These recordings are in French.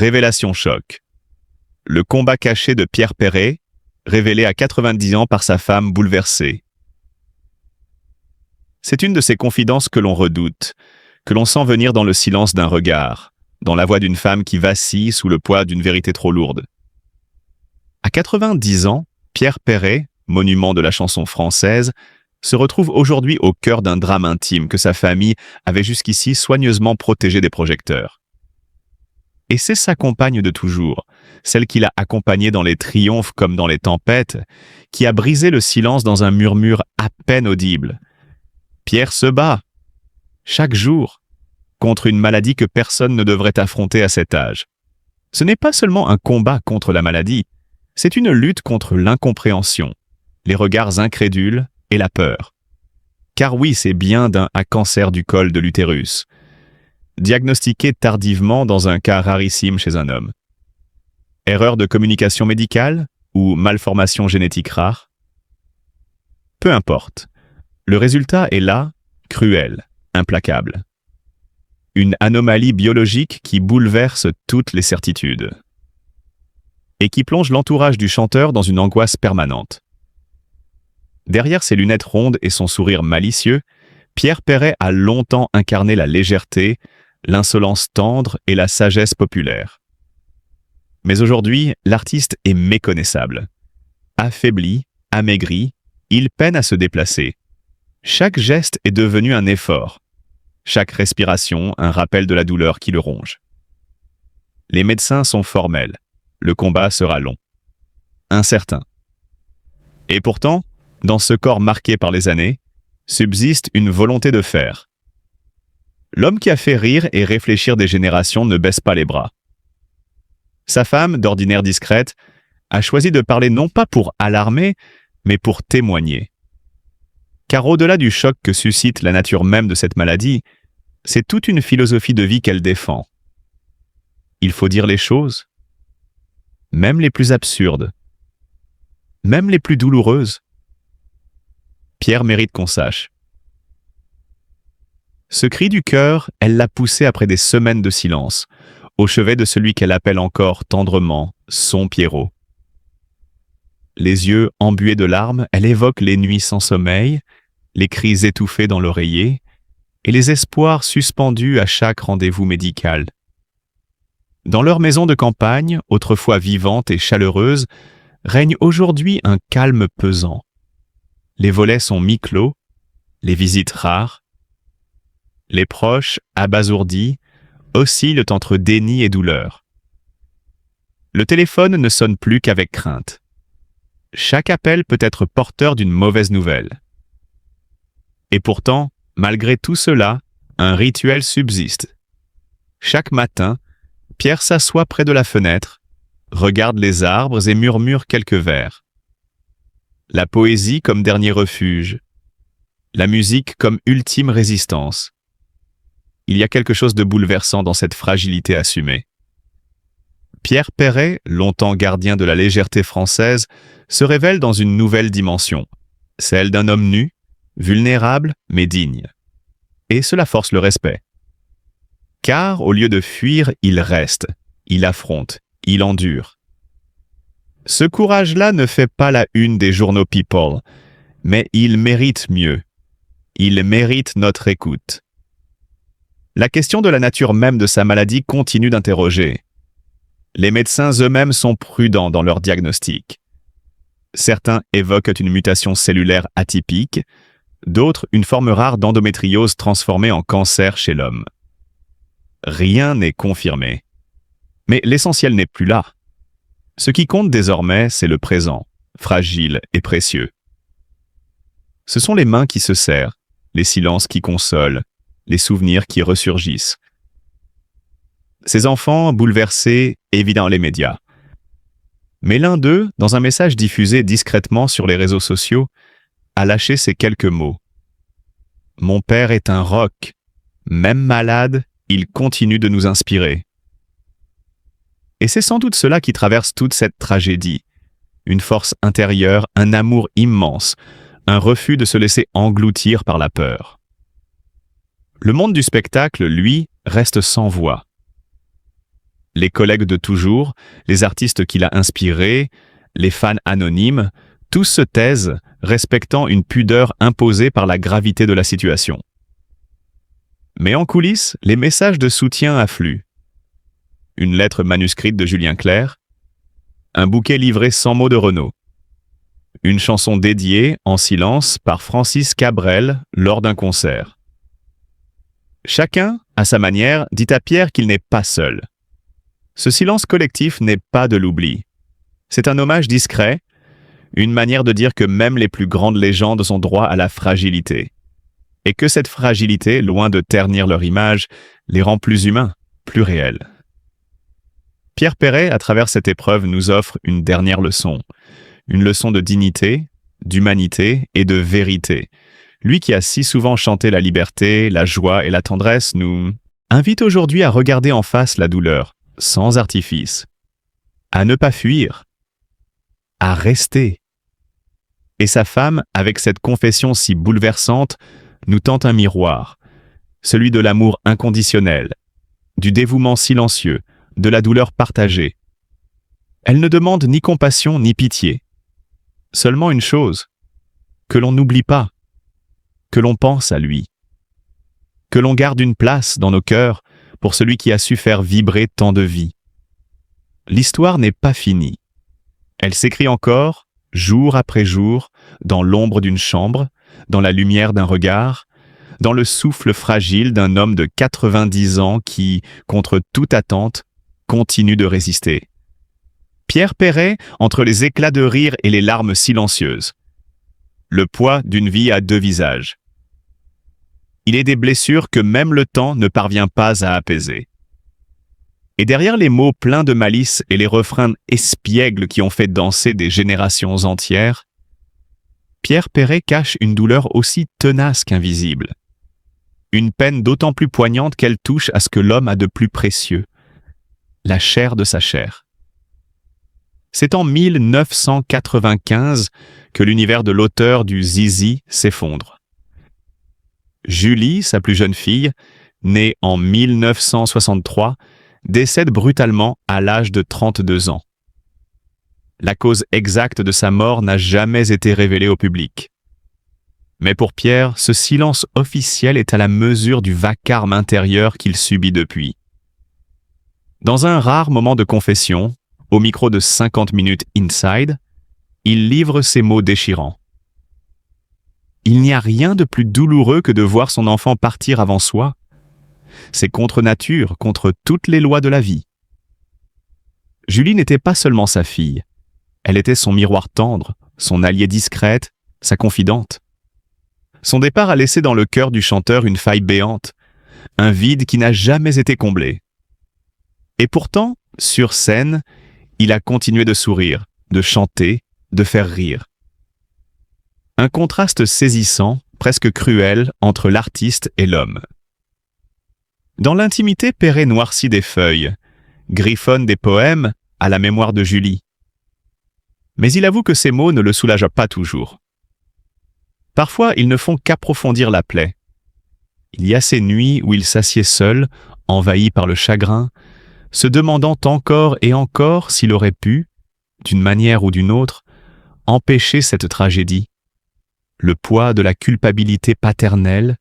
Révélation choc. Le combat caché de Pierre Perret, révélé à 90 ans par sa femme bouleversée. C'est une de ces confidences que l'on redoute, que l'on sent venir dans le silence d'un regard, dans la voix d'une femme qui vacille sous le poids d'une vérité trop lourde. À 90 ans, Pierre Perret, monument de la chanson française, se retrouve aujourd'hui au cœur d'un drame intime que sa famille avait jusqu'ici soigneusement protégé des projecteurs. Et c'est sa compagne de toujours, celle qui l'a accompagné dans les triomphes comme dans les tempêtes, qui a brisé le silence dans un murmure à peine audible. Pierre se bat, chaque jour, contre une maladie que personne ne devrait affronter à cet âge. Ce n'est pas seulement un combat contre la maladie, c'est une lutte contre l'incompréhension, les regards incrédules et la peur. Car oui, c'est bien d'un cancer du col de l'utérus, diagnostiqué tardivement dans un cas rarissime chez un homme. Erreur de communication médicale ou malformation génétique rare? Peu importe. Le résultat est là, cruel, implacable. Une anomalie biologique qui bouleverse toutes les certitudes. Et qui plonge l'entourage du chanteur dans une angoisse permanente. Derrière ses lunettes rondes et son sourire malicieux, Pierre Perret a longtemps incarné la légèreté, l'insolence tendre et la sagesse populaire. Mais aujourd'hui, l'artiste est méconnaissable. Affaibli, amaigri, il peine à se déplacer. Chaque geste est devenu un effort. Chaque respiration, un rappel de la douleur qui le ronge. Les médecins sont formels. Le combat sera long. Incertain. Et pourtant, dans ce corps marqué par les années, subsiste une volonté de faire. L'homme qui a fait rire et réfléchir des générations ne baisse pas les bras. Sa femme, d'ordinaire discrète, a choisi de parler non pas pour alarmer, mais pour témoigner. Car au-delà du choc que suscite la nature même de cette maladie, c'est toute une philosophie de vie qu'elle défend. Il faut dire les choses, même les plus absurdes, même les plus douloureuses. Pierre mérite qu'on sache. Ce cri du cœur, elle l'a poussé après des semaines de silence, au chevet de celui qu'elle appelle encore tendrement son Pierrot. Les yeux embués de larmes, elle évoque les nuits sans sommeil, les cris étouffés dans l'oreiller et les espoirs suspendus à chaque rendez-vous médical. Dans leur maison de campagne, autrefois vivante et chaleureuse, règne aujourd'hui un calme pesant. Les volets sont mi-clos, les visites rares. Les proches, abasourdis, oscillent entre déni et douleur. Le téléphone ne sonne plus qu'avec crainte. Chaque appel peut être porteur d'une mauvaise nouvelle. Et pourtant, malgré tout cela, un rituel subsiste. Chaque matin, Pierre s'assoit près de la fenêtre, regarde les arbres et murmure quelques vers. La poésie comme dernier refuge, la musique comme ultime résistance. Il y a quelque chose de bouleversant dans cette fragilité assumée. Pierre Perret, longtemps gardien de la légèreté française, se révèle dans une nouvelle dimension, celle d'un homme nu, vulnérable mais digne. Et cela force le respect. Car, au lieu de fuir, il reste, il affronte, il endure. Ce courage-là ne fait pas la une des journaux People, mais il mérite mieux. Il mérite notre écoute. La question de la nature même de sa maladie continue d'interroger. Les médecins eux-mêmes sont prudents dans leur diagnostic. Certains évoquent une mutation cellulaire atypique, d'autres une forme rare d'endométriose transformée en cancer chez l'homme. Rien n'est confirmé. Mais l'essentiel n'est plus là. Ce qui compte désormais, c'est le présent, fragile et précieux. Ce sont les mains qui se serrent, les silences qui consolent, les souvenirs qui ressurgissent. Ces enfants bouleversés évident les médias. Mais l'un d'eux, dans un message diffusé discrètement sur les réseaux sociaux, a lâché ces quelques mots. « Mon père est un roc. Même malade, il continue de nous inspirer. » Et c'est sans doute cela qui traverse toute cette tragédie. Une force intérieure, un amour immense, un refus de se laisser engloutir par la peur. Le monde du spectacle, lui, reste sans voix. Les collègues de toujours, les artistes qu'il a inspirés, les fans anonymes, tous se taisent, respectant une pudeur imposée par la gravité de la situation. Mais en coulisses, les messages de soutien affluent. Une lettre manuscrite de Julien Clerc, un bouquet livré sans mots de Renaud, une chanson dédiée, en silence, par Francis Cabrel lors d'un concert. Chacun, à sa manière, dit à Pierre qu'il n'est pas seul. Ce silence collectif n'est pas de l'oubli. C'est un hommage discret, une manière de dire que même les plus grandes légendes ont droit à la fragilité. Et que cette fragilité, loin de ternir leur image, les rend plus humains, plus réels. Pierre Perret, à travers cette épreuve, nous offre une dernière leçon. Une leçon de dignité, d'humanité et de vérité. Lui qui a si souvent chanté la liberté, la joie et la tendresse, nous invite aujourd'hui à regarder en face la douleur, sans artifice. À ne pas fuir. À rester. Et sa femme, avec cette confession si bouleversante, nous tend un miroir, celui de l'amour inconditionnel, du dévouement silencieux, de la douleur partagée. Elle ne demande ni compassion ni pitié. Seulement une chose, que l'on n'oublie pas, que l'on pense à lui, que l'on garde une place dans nos cœurs pour celui qui a su faire vibrer tant de vies. L'histoire n'est pas finie. Elle s'écrit encore, jour après jour, dans l'ombre d'une chambre, dans la lumière d'un regard, dans le souffle fragile d'un homme de 90 ans qui, contre toute attente, continue de résister. Pierre Perret entre les éclats de rire et les larmes silencieuses. Le poids d'une vie à deux visages. Il est des blessures que même le temps ne parvient pas à apaiser. Et derrière les mots pleins de malice et les refrains espiègles qui ont fait danser des générations entières, Pierre Perret cache une douleur aussi tenace qu'invisible. Une peine d'autant plus poignante qu'elle touche à ce que l'homme a de plus précieux, la chair de sa chair. C'est en 1995 que l'univers de l'auteur du Zizi s'effondre. Julie, sa plus jeune fille, née en 1963, décède brutalement à l'âge de 32 ans. La cause exacte de sa mort n'a jamais été révélée au public. Mais pour Pierre, ce silence officiel est à la mesure du vacarme intérieur qu'il subit depuis. Dans un rare moment de confession, au micro de 50 minutes Inside, il livre ces mots déchirants. Il n'y a rien de plus douloureux que de voir son enfant partir avant soi. C'est contre nature, contre toutes les lois de la vie. Julie n'était pas seulement sa fille. Elle était son miroir tendre, son alliée discrète, sa confidente. Son départ a laissé dans le cœur du chanteur une faille béante, un vide qui n'a jamais été comblé. Et pourtant, sur scène, il a continué de sourire, de chanter, de faire rire. Un contraste saisissant, presque cruel, entre l'artiste et l'homme. Dans l'intimité, Perret noircit des feuilles, griffonne des poèmes à la mémoire de Julie. Mais il avoue que ces mots ne le soulagent pas toujours. Parfois, ils ne font qu'approfondir la plaie. Il y a ces nuits où il s'assied seul, envahi par le chagrin, se demandant encore et encore s'il aurait pu, d'une manière ou d'une autre, empêcher cette tragédie. Le poids de la culpabilité paternelle,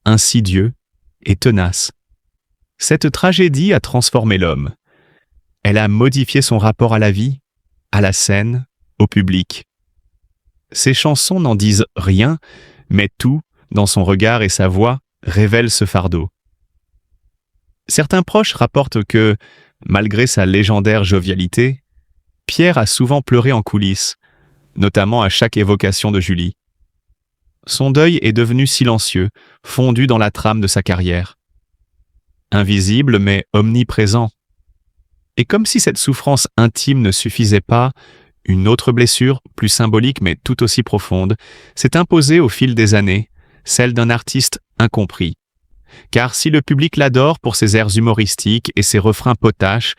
insidieux et tenace. Cette tragédie a transformé l'homme. Elle a modifié son rapport à la vie, à la scène, au public. Ses chansons n'en disent rien, mais tout, dans son regard et sa voix, révèle ce fardeau. Certains proches rapportent que, malgré sa légendaire jovialité, Pierre a souvent pleuré en coulisses, notamment à chaque évocation de Julie. Son deuil est devenu silencieux, fondu dans la trame de sa carrière. Invisible mais omniprésent. Et comme si cette souffrance intime ne suffisait pas, une autre blessure, plus symbolique mais tout aussi profonde, s'est imposée au fil des années, celle d'un artiste incompris. Car si le public l'adore pour ses airs humoristiques et ses refrains potaches,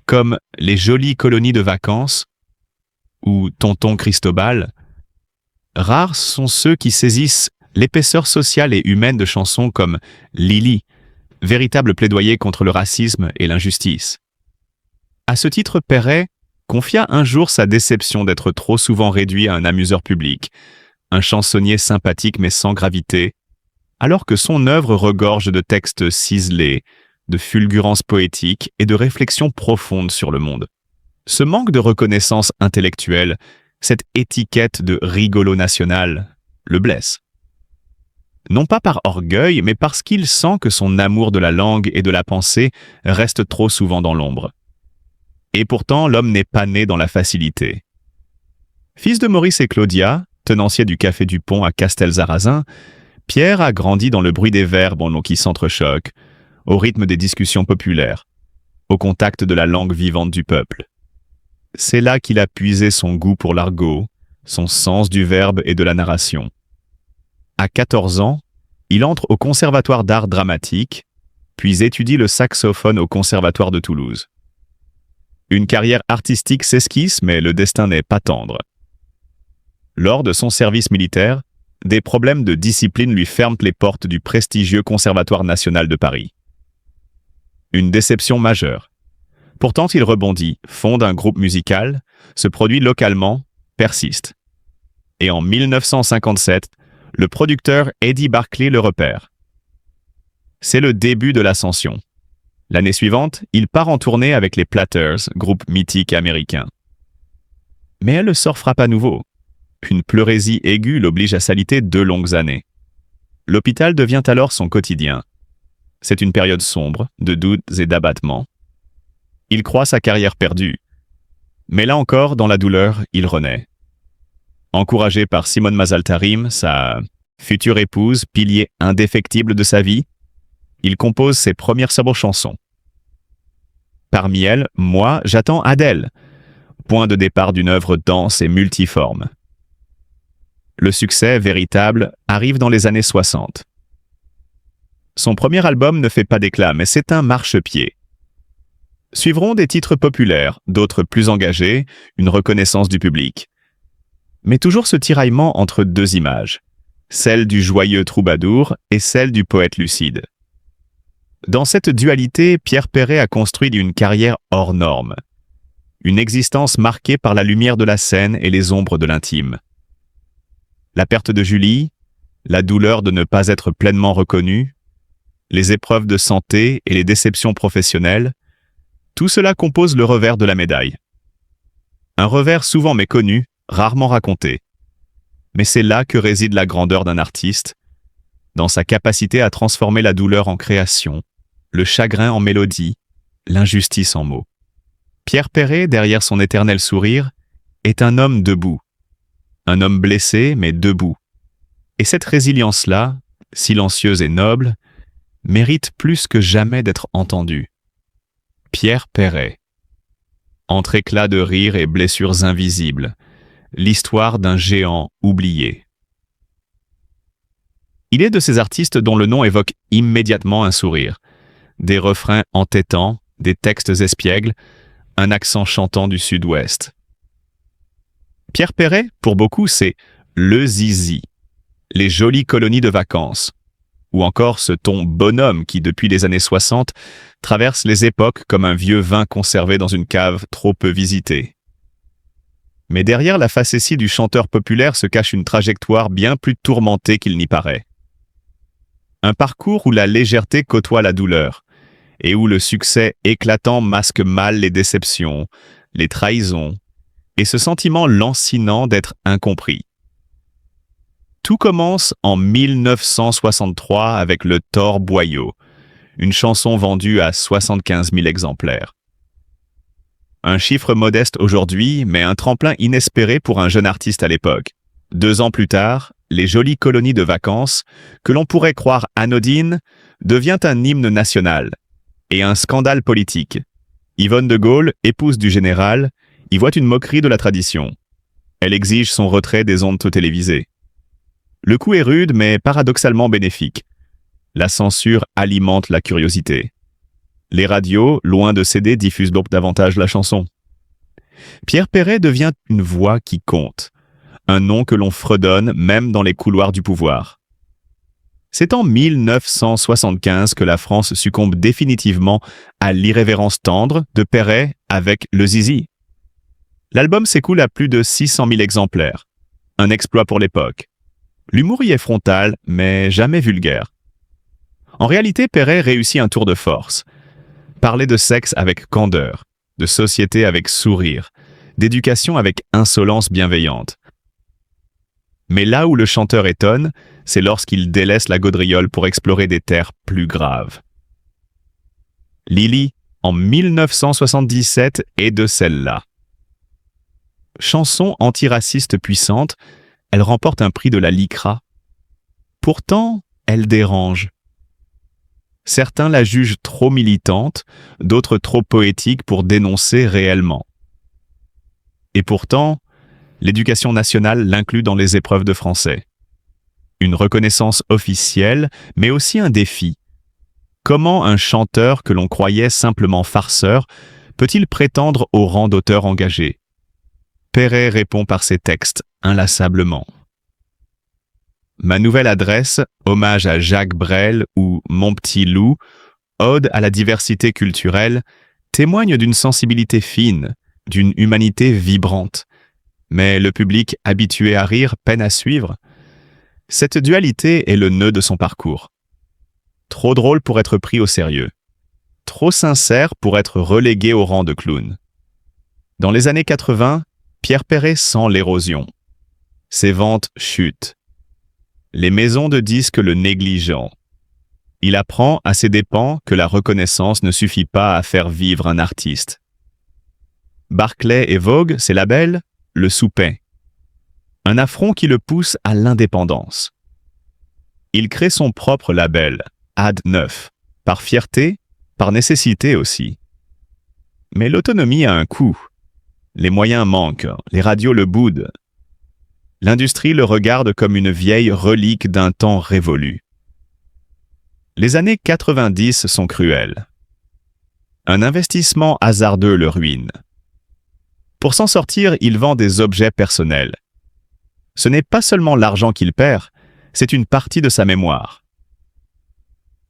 comme Les jolies colonies de vacances ou Tonton Cristobal, rares sont ceux qui saisissent l'épaisseur sociale et humaine de chansons comme Lily, véritable plaidoyer contre le racisme et l'injustice. À ce titre, Perret confia un jour sa déception d'être trop souvent réduit à un amuseur public, un chansonnier sympathique mais sans gravité, alors que son œuvre regorge de textes ciselés, de fulgurances poétiques et de réflexions profondes sur le monde. Ce manque de reconnaissance intellectuelle, cette étiquette de rigolo national, le blesse. Non pas par orgueil, mais parce qu'il sent que son amour de la langue et de la pensée reste trop souvent dans l'ombre. Et pourtant, l'homme n'est pas né dans la facilité. Fils de Maurice et Claudia, tenancier du Café du Pont à Castelsarrasin, Pierre a grandi dans le bruit des verbes en qui s'entrechoquent, au rythme des discussions populaires, au contact de la langue vivante du peuple. C'est là qu'il a puisé son goût pour l'argot, son sens du verbe et de la narration. À 14 ans, il entre au Conservatoire d'art dramatique, puis étudie le saxophone au Conservatoire de Toulouse. Une carrière artistique s'esquisse, mais le destin n'est pas tendre. Lors de son service militaire, des problèmes de discipline lui ferment les portes du prestigieux Conservatoire national de Paris. Une déception majeure. Pourtant, il rebondit, fonde un groupe musical, se produit localement, persiste. Et en 1957, le producteur Eddie Barclay le repère. C'est le début de l'ascension. L'année suivante, il part en tournée avec les Platters, groupe mythique américain. Mais le sort frappe à nouveau. Une pleurésie aiguë l'oblige à s'aliter 2 longues années. L'hôpital devient alors son quotidien. C'est une période sombre, de doutes et d'abattements. Il croit sa carrière perdue. Mais là encore, dans la douleur, il renaît. Encouragé par Simone Mazaltarim, sa future épouse, pilier indéfectible de sa vie, il compose ses premières chansons. Parmi elles, Moi, j'attends Adèle, point de départ d'une œuvre dense et multiforme. Le succès véritable arrive dans les années 60. Son premier album ne fait pas d'éclat, mais c'est un marchepied. Suivront des titres populaires, d'autres plus engagés, une reconnaissance du public. Mais toujours ce tiraillement entre 2 images, celle du joyeux troubadour et celle du poète lucide. Dans cette dualité, Pierre Perret a construit une carrière hors norme, une existence marquée par la lumière de la scène et les ombres de l'intime. La perte de Julie, la douleur de ne pas être pleinement reconnu, les épreuves de santé et les déceptions professionnelles, tout cela compose le revers de la médaille. Un revers souvent méconnu, rarement raconté. Mais c'est là que réside la grandeur d'un artiste, dans sa capacité à transformer la douleur en création, le chagrin en mélodie, l'injustice en mots. Pierre Perret, derrière son éternel sourire, est un homme debout. Un homme blessé, mais debout. Et cette résilience-là, silencieuse et noble, mérite plus que jamais d'être entendue. Pierre Perret. Entre éclats de rire et blessures invisibles, l'histoire d'un géant oublié. Il est de ces artistes dont le nom évoque immédiatement un sourire, des refrains entêtants, des textes espiègles, un accent chantant du sud-ouest. Pierre Perret, pour beaucoup, c'est le zizi, les jolies colonies de vacances, ou encore ce ton bonhomme qui, depuis les années 60, traverse les époques comme un vieux vin conservé dans une cave trop peu visitée. Mais derrière la facétie du chanteur populaire se cache une trajectoire bien plus tourmentée qu'il n'y paraît. Un parcours où la légèreté côtoie la douleur, et où le succès éclatant masque mal les déceptions, les trahisons, et ce sentiment lancinant d'être incompris. Tout commence en 1963 avec le Tor Boyau, une chanson vendue à 75 000 exemplaires. Un chiffre modeste aujourd'hui, mais un tremplin inespéré pour un jeune artiste à l'époque. 2 ans plus tard, les jolies colonies de vacances, que l'on pourrait croire anodines, devient un hymne national et un scandale politique. Yvonne de Gaulle, épouse du général, y voit une moquerie de la tradition. Elle exige son retrait des ondes télévisées. Le coup est rude, mais paradoxalement bénéfique. La censure alimente la curiosité. Les radios, loin de céder, diffusent donc davantage la chanson. Pierre Perret devient une voix qui compte, un nom que l'on fredonne même dans les couloirs du pouvoir. C'est en 1975 que la France succombe définitivement à l'irrévérence tendre de Perret avec Le Zizi. L'album s'écoule à plus de 600 000 exemplaires. Un exploit pour l'époque. L'humour y est frontal, mais jamais vulgaire. En réalité, Perret réussit un tour de force. Parler de sexe avec candeur, de société avec sourire, d'éducation avec insolence bienveillante. Mais là où le chanteur étonne, c'est lorsqu'il délaisse la gaudriole pour explorer des terres plus graves. Lily, en 1977, est de celle-là. Chanson antiraciste puissante, elle remporte un prix de la LICRA. Pourtant, elle dérange. Certains la jugent trop militante, d'autres trop poétique pour dénoncer réellement. Et pourtant, l'Éducation nationale l'inclut dans les épreuves de français. Une reconnaissance officielle, mais aussi un défi. Comment un chanteur que l'on croyait simplement farceur peut-il prétendre au rang d'auteur engagé? Perret répond par ses textes, inlassablement. Ma nouvelle adresse, hommage à Jacques Brel ou Mon petit loup, ode à la diversité culturelle, témoigne d'une sensibilité fine, d'une humanité vibrante. Mais le public habitué à rire peine à suivre. Cette dualité est le nœud de son parcours. Trop drôle pour être pris au sérieux. Trop sincère pour être relégué au rang de clown. Dans les années 80, Pierre Perret sent l'érosion. Ses ventes chutent. Les maisons de disques le négligeant. Il apprend à ses dépens que la reconnaissance ne suffit pas à faire vivre un artiste. Barclay et Vogue, ses labels, le soupaient. Un affront qui le pousse à l'indépendance. Il crée son propre label, Ad 9, par fierté, par nécessité aussi. Mais l'autonomie a un coût. Les moyens manquent, les radios le boudent. L'industrie le regarde comme une vieille relique d'un temps révolu. Les années 90 sont cruelles. Un investissement hasardeux le ruine. Pour s'en sortir, il vend des objets personnels. Ce n'est pas seulement l'argent qu'il perd, c'est une partie de sa mémoire.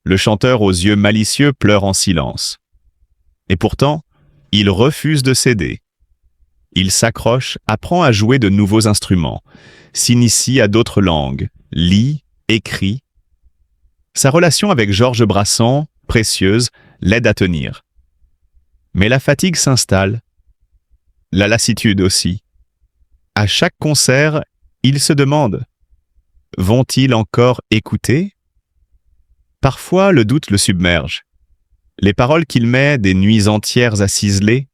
Le chanteur aux yeux malicieux pleure en silence. Et pourtant, il refuse de céder. Il s'accroche, apprend à jouer de nouveaux instruments, s'initie à d'autres langues, lit, écrit. Sa relation avec Georges Brassens, précieuse, l'aide à tenir. Mais la fatigue s'installe. La lassitude aussi. À chaque concert, il se demande « Vont-ils encore écouter ?» Parfois, le doute le submerge. Les paroles qu'il met des nuits entières à ciseler,